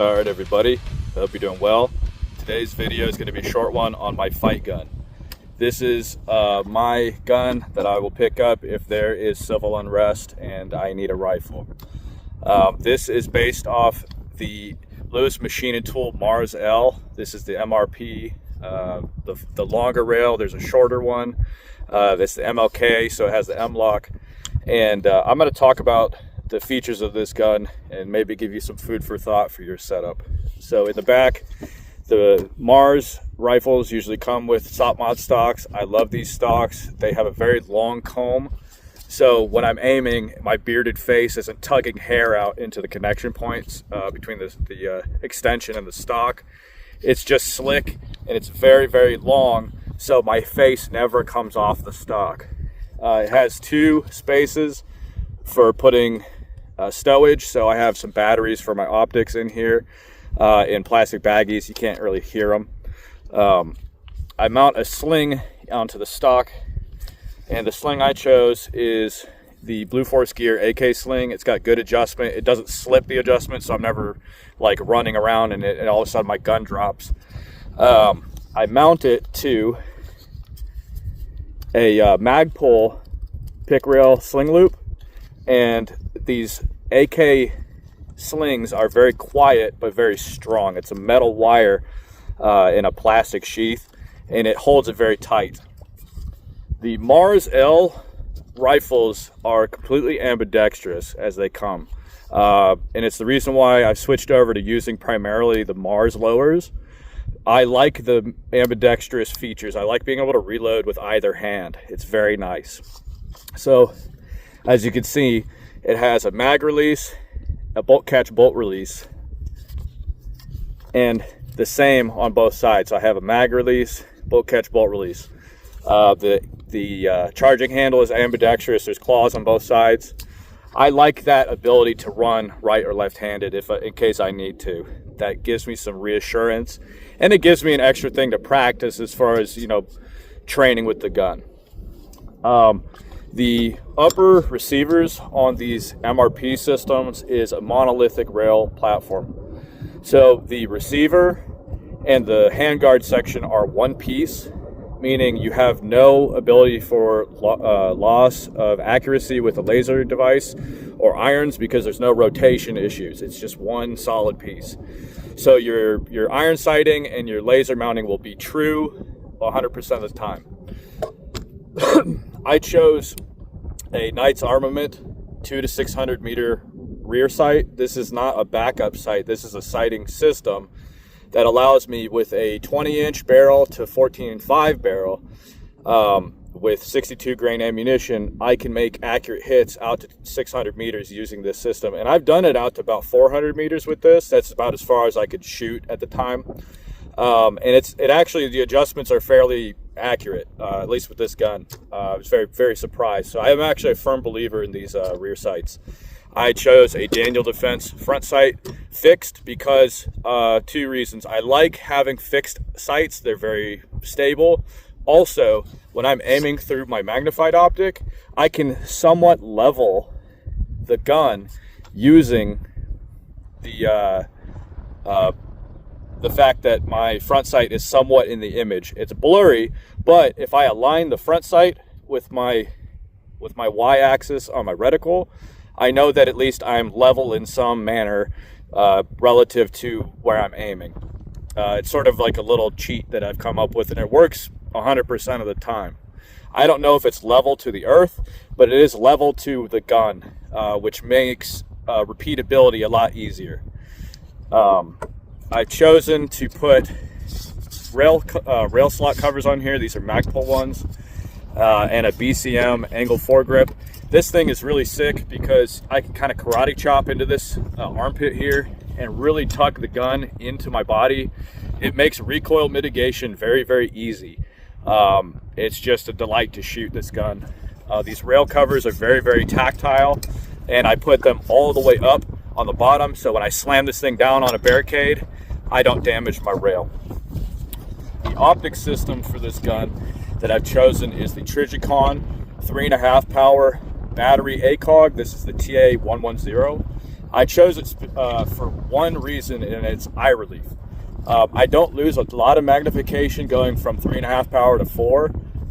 All right, everybody, I hope you're doing well. Today's video is going to be a short one on my fight gun. This is my gun that I will pick up if there is civil unrest and I need a rifle. This is based off the Lewis Machine & Tool MARS-L. This is the MRP, the longer rail. There's a shorter one. That's the MLK, so it has the M-lock. And I'm going to talk about the features of this gun and maybe give you some food for thought for your setup. So in the back, the Mars rifles usually come with SOP mod stocks. I love these stocks. They have a very long comb, so when I'm aiming, my bearded face isn't tugging hair out into the connection points between the extension and the stock. It's just slick and it's very, very long, so my face never comes off the stock. It has two spaces for putting stowage, so I have some batteries for my optics in here in plastic baggies. You can't really hear them. I mount a sling onto the stock, and the sling I chose is the Blue Force Gear AK sling. It's got good adjustment. It doesn't slip the adjustment, so I'm never like running around and all of a sudden my gun drops. I mount it to a Magpul pick rail sling loop, and these AK slings are very quiet but very strong. It's a metal wire in a plastic sheath, and it holds it very tight. The MARS-L rifles are completely ambidextrous as they come, and it's the reason why I've switched over to using primarily the Mars lowers. I like the ambidextrous features. I like being able to reload with either hand. It's very nice. So as you can see, it has a mag release, a bolt catch bolt release, and the same on both sides. So I have a mag release, bolt catch bolt release. The charging handle is ambidextrous. There's claws on both sides. I like that ability to run right or left-handed in case I need to. That gives me some reassurance, and it gives me an extra thing to practice as far as, training with the gun. The upper receivers on these MRP systems is a monolithic rail platform. So the receiver and the handguard section are one piece, meaning you have no ability for loss of accuracy with a laser device or irons because there's no rotation issues. It's just one solid piece. So your iron sighting and your laser mounting will be true 100% of the time. I chose a Knight's Armament 200 to 600 meter rear sight. This is not a backup sight. This is a sighting system that allows me with a 20-inch barrel to 14.5 barrel with 62 grain ammunition. I can make accurate hits out to 600 meters using this system, and I've done it out to about 400 meters with this. That's about as far as I could shoot at the time. And it actually, the adjustments are fairly accurate, at least with this gun. I was very, very surprised. So I am actually a firm believer in these rear sights. I chose a Daniel Defense front sight fixed because two reasons. I like having fixed sights. They're very stable. Also, when I'm aiming through my magnified optic, I can somewhat level the gun using the fact that my front sight is somewhat in the image. It's blurry, but if I align the front sight with my y-axis on my reticle, I know that at least I'm level in some manner relative to where I'm aiming. It's sort of like a little cheat that I've come up with, and it works 100% of the time. I don't know if it's level to the earth, but it is level to the gun, which makes repeatability a lot easier. I've chosen to put rail slot covers on here. These are Magpul ones, and a BCM angle foregrip. This thing is really sick because I can kind of karate chop into this armpit here and really tuck the gun into my body. It makes recoil mitigation very, very easy. It's just a delight to shoot this gun. These rail covers are very, very tactile, and I put them all the way up on the bottom, so when I slam this thing down on a barricade, I don't damage my rail. The optic system for this gun that I've chosen is the Trigicon 3.5 power battery ACOG. This is the TA110. I chose it for one reason, and it's eye relief. I don't lose a lot of magnification going from 3.5 power to 4,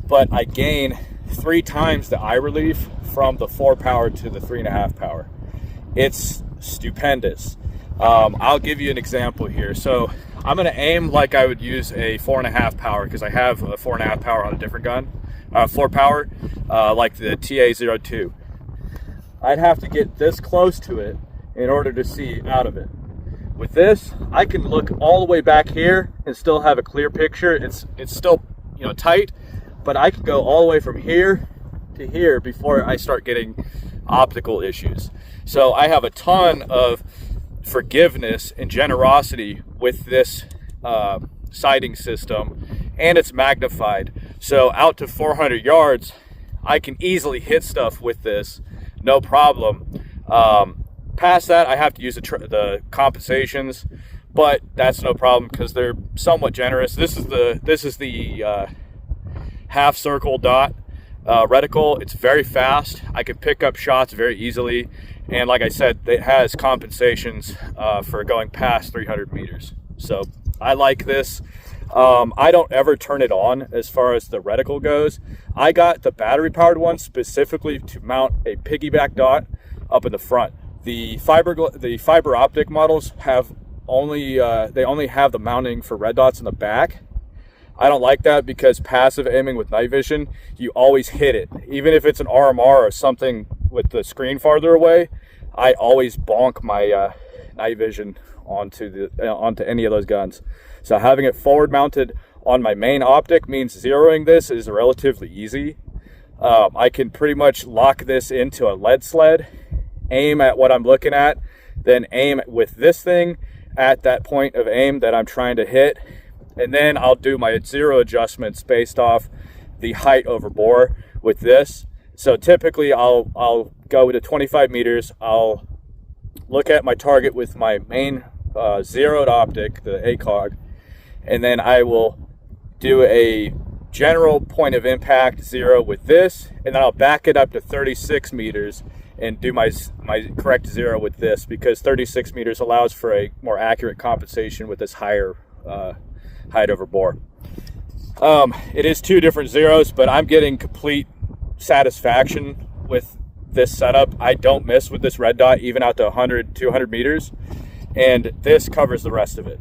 but I gain 3 times the eye relief from the 4 power to the 3.5 power. It's stupendous. I'll give you an example here. So I'm going to aim like I would use a 4.5 power, because I have a 4.5 power on a different gun. 4 power, like the TA-02. I'd have to get this close to it in order to see out of it. With this, I can look all the way back here and still have a clear picture. It's still, tight, but I can go all the way from here to here before I start getting optical issues. So I have a ton of forgiveness and generosity with this sighting system, and it's magnified. So out to 400 yards, I can easily hit stuff with this, no problem. Past that, I have to use the compensations, but that's no problem because they're somewhat generous. This is the half circle dot reticle. It's very fast. I can pick up shots very easily, and like I said, it has compensations for going past 300 meters. So I like this. I don't ever turn it on as far as the reticle goes. I got the battery powered one specifically to mount a piggyback dot up in the front. The fiber optic models have only have the mounting for red dots in the back. I don't like that because passive aiming with night vision, you always hit it. Even if it's an RMR or something with the screen farther away, I always bonk my night vision onto any of those guns. So having it forward mounted on my main optic means zeroing this is relatively easy. I can pretty much lock this into a lead sled, aim at what I'm looking at, then aim with this thing at that point of aim that I'm trying to hit, and then I'll do my zero adjustments based off the height over bore with this. So typically I'll go to 25 meters, I'll look at my target with my main zeroed optic, the ACOG, and then I will do a general point of impact zero with this, and then I'll back it up to 36 meters and do my correct zero with this, because 36 meters allows for a more accurate compensation with this higher height over bore. It is 2 different zeros, but I'm getting complete satisfaction with this setup. I don't miss with this red dot even out to 100, 200 meters, and this covers the rest of it.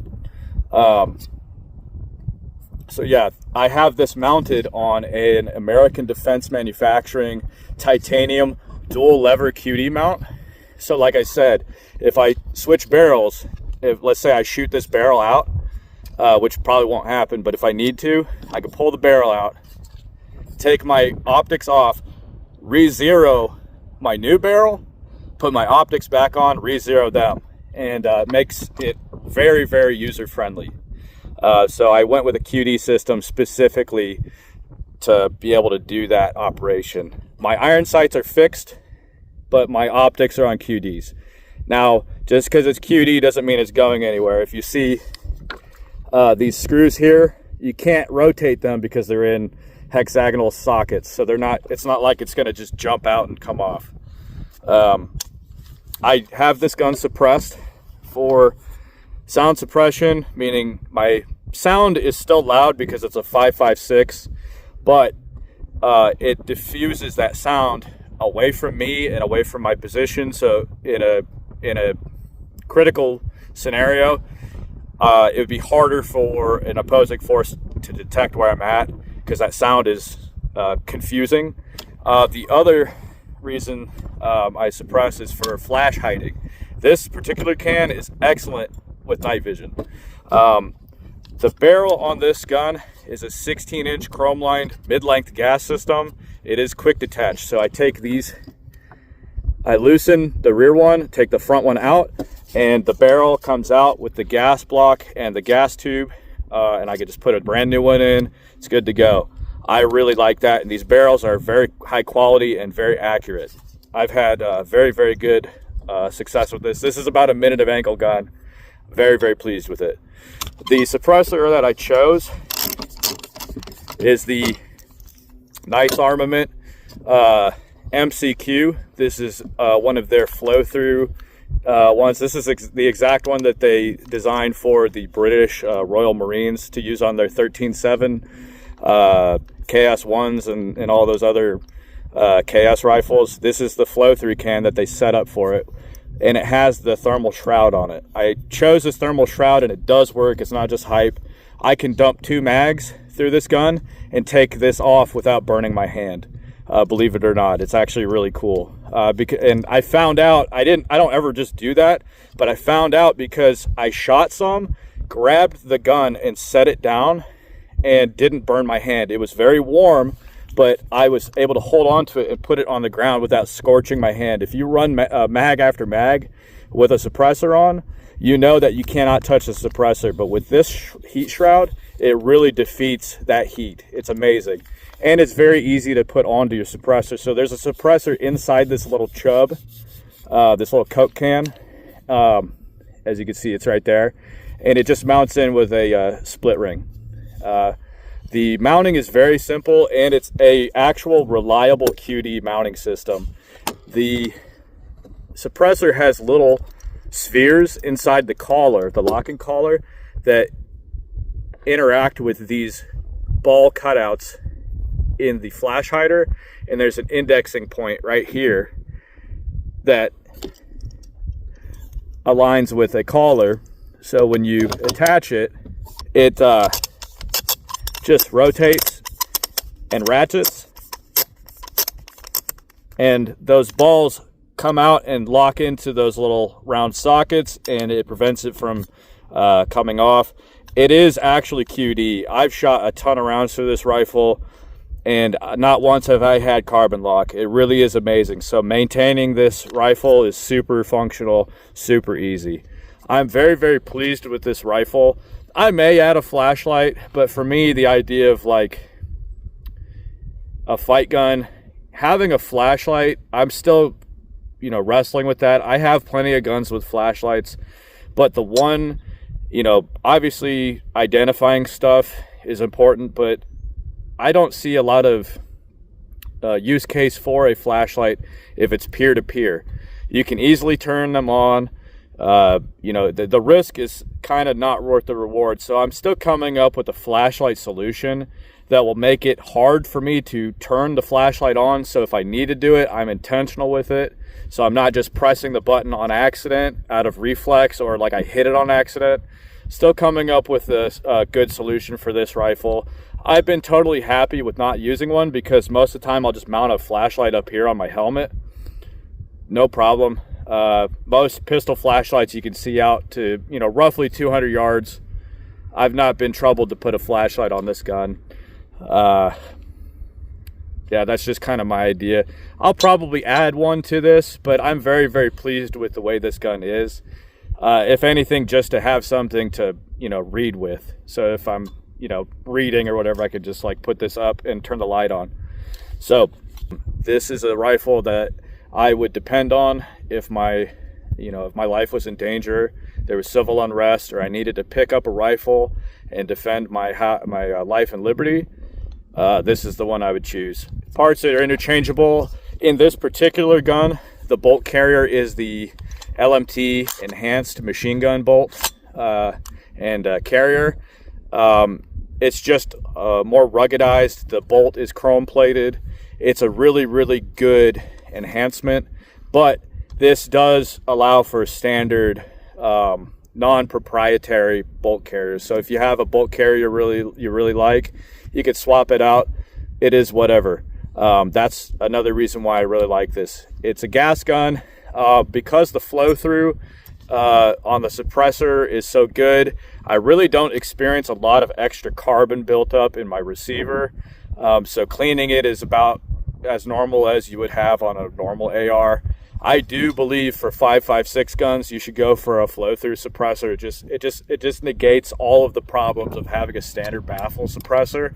So yeah, I have this mounted on an American Defense Manufacturing titanium dual lever QD mount. So like I said, if I switch barrels, if let's say I shoot this barrel out, which probably won't happen, but if I need to, I can pull the barrel out, take my optics off, re-zero my new barrel, put my optics back on, re-zero them, and makes it very, very user-friendly. So I went with a QD system specifically to be able to do that operation. My iron sights are fixed, but my optics are on QDs. Now, just because it's QD doesn't mean it's going anywhere. If you see these screws here, you can't rotate them because they're in hexagonal sockets. So it's not like it's gonna just jump out and come off. I have this gun suppressed for sound suppression, meaning my sound is still loud because it's a 5.56, but it diffuses that sound away from me and away from my position. So in a critical scenario, it would be harder for an opposing force to detect where I'm at because that sound is confusing. The other reason I suppress is for flash hiding. This particular can is excellent with night vision. The barrel on this gun is a 16-inch chrome-lined mid-length gas system. It is quick detach, so I take these, I loosen the rear one, take the front one out, and the barrel comes out with the gas block and the gas tube, and I can just put a brand new one in. It's good to go. I really like that, and these barrels are very high quality and very accurate. I've had very, very good success with this. This is about a minute of ankle gun. Very, very pleased with it. The suppressor that I chose is the Nice Armament MCQ. This is one of their flow-through ones. This is the exact one that they designed for the British Royal Marines to use on their 13-7 KS-1s and all those other KS rifles. This is the flow-through can that they set up for it, and it has the thermal shroud on it. I chose this thermal shroud, and it does work. It's not just hype. I can dump 2 mags through this gun and take this off without burning my hand. Believe it or not, it's actually really cool. And I found out, I don't ever just do that, but I found out because I shot some, grabbed the gun and set it down and didn't burn my hand. It was very warm, but I was able to hold on to it and put it on the ground without scorching my hand. If you run mag after mag with a suppressor on, you know that you cannot touch the suppressor, but with this heat shroud, it really defeats that heat. It's amazing. And it's very easy to put onto your suppressor. So there's a suppressor inside this little chub, this little Coke can. As you can see, it's right there. And it just mounts in with a split ring. The mounting is very simple, and it's a actual reliable QD mounting system. The suppressor has little spheres inside the collar, the locking collar, that interact with these ball cutouts in the flash hider, and there's an indexing point right here that aligns with a collar. So when you attach it, it just rotates and ratchets, and those balls come out and lock into those little round sockets, and it prevents it from coming off. It is actually QD. I've shot a ton of rounds through this rifle, and not once have I had carbon lock. It really is amazing. So maintaining this rifle is super functional, super easy. I'm very, very pleased with this rifle. I may add a flashlight, but for me, the idea of like a fight gun, having a flashlight, I'm still, wrestling with that. I have plenty of guns with flashlights, but the one, obviously identifying stuff is important, but I don't see a lot of use case for a flashlight if it's peer-to-peer. You can easily turn them on. The risk is kind of not worth the reward. So I'm still coming up with a flashlight solution that will make it hard for me to turn the flashlight on. So if I need to do it, I'm intentional with it. So I'm not just pressing the button on accident out of reflex, or like I hit it on accident. Still coming up with a good solution for this rifle. I've been totally happy with not using one, because most of the time I'll just mount a flashlight up here on my helmet. No problem. Most pistol flashlights you can see out to, roughly 200 yards. I've not been troubled to put a flashlight on this gun. Yeah, that's just kind of my idea. I'll probably add one to this, but I'm very, very pleased with the way this gun is. If anything, just to have something to, read with. So if I'm, reading or whatever, I could just like put this up and turn the light on. So this is a rifle that I would depend on if my, if my life was in danger, there was civil unrest, or I needed to pick up a rifle and defend my life and liberty. This is the one I would choose. Parts that are interchangeable. In this particular gun, the bolt carrier is the LMT enhanced machine gun bolt and carrier. It's just more ruggedized. The bolt is chrome plated. It's a really, really good enhancement, but this does allow for standard non-proprietary bolt carriers. So if you have a bolt carrier you really like, you could swap it out. It is whatever. That's another reason why I really like this. It's a gas gun. Because the flow through on the suppressor is so good, I really don't experience a lot of extra carbon built up in my receiver. So cleaning it is about as normal as you would have on a normal AR. I do believe for 5.56 guns, you should go for a flow through suppressor. It just negates all of the problems of having a standard baffle suppressor.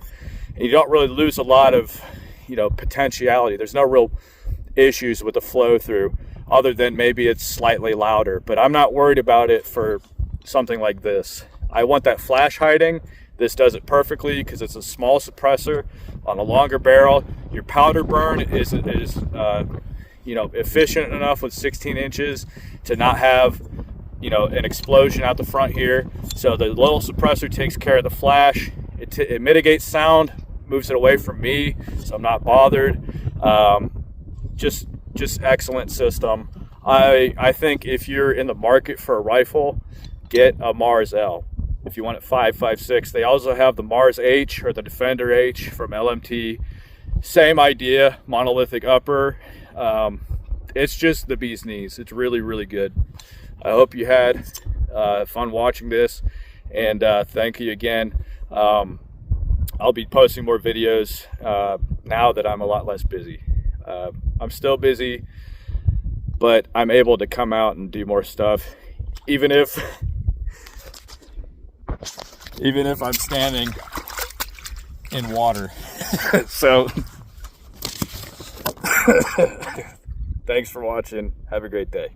And you don't really lose a lot of, potentiality. There's no real issues with the flow through, other than maybe it's slightly louder, but I'm not worried about it for something like this. I want that flash hiding. This does it perfectly because it's a small suppressor on a longer barrel. Your powder burn is you know, efficient enough with 16 inches to not have, you know, an explosion out the front here. So the little suppressor takes care of the flash. It mitigates sound, moves it away from me, so I'm not bothered. Just excellent system. I think if you're in the market for a rifle, get a MARS-L. If you want it 5.56, they also have the MARS-H or the Defender H from LMT. Same idea, monolithic upper. It's just the bee's knees. It's really, really good. I hope you had fun watching this, and thank you again. I'll be posting more videos now that I'm a lot less busy. I'm still busy, but I'm able to come out and do more stuff, even if I'm standing in water. So thanks for watching. Have a great day.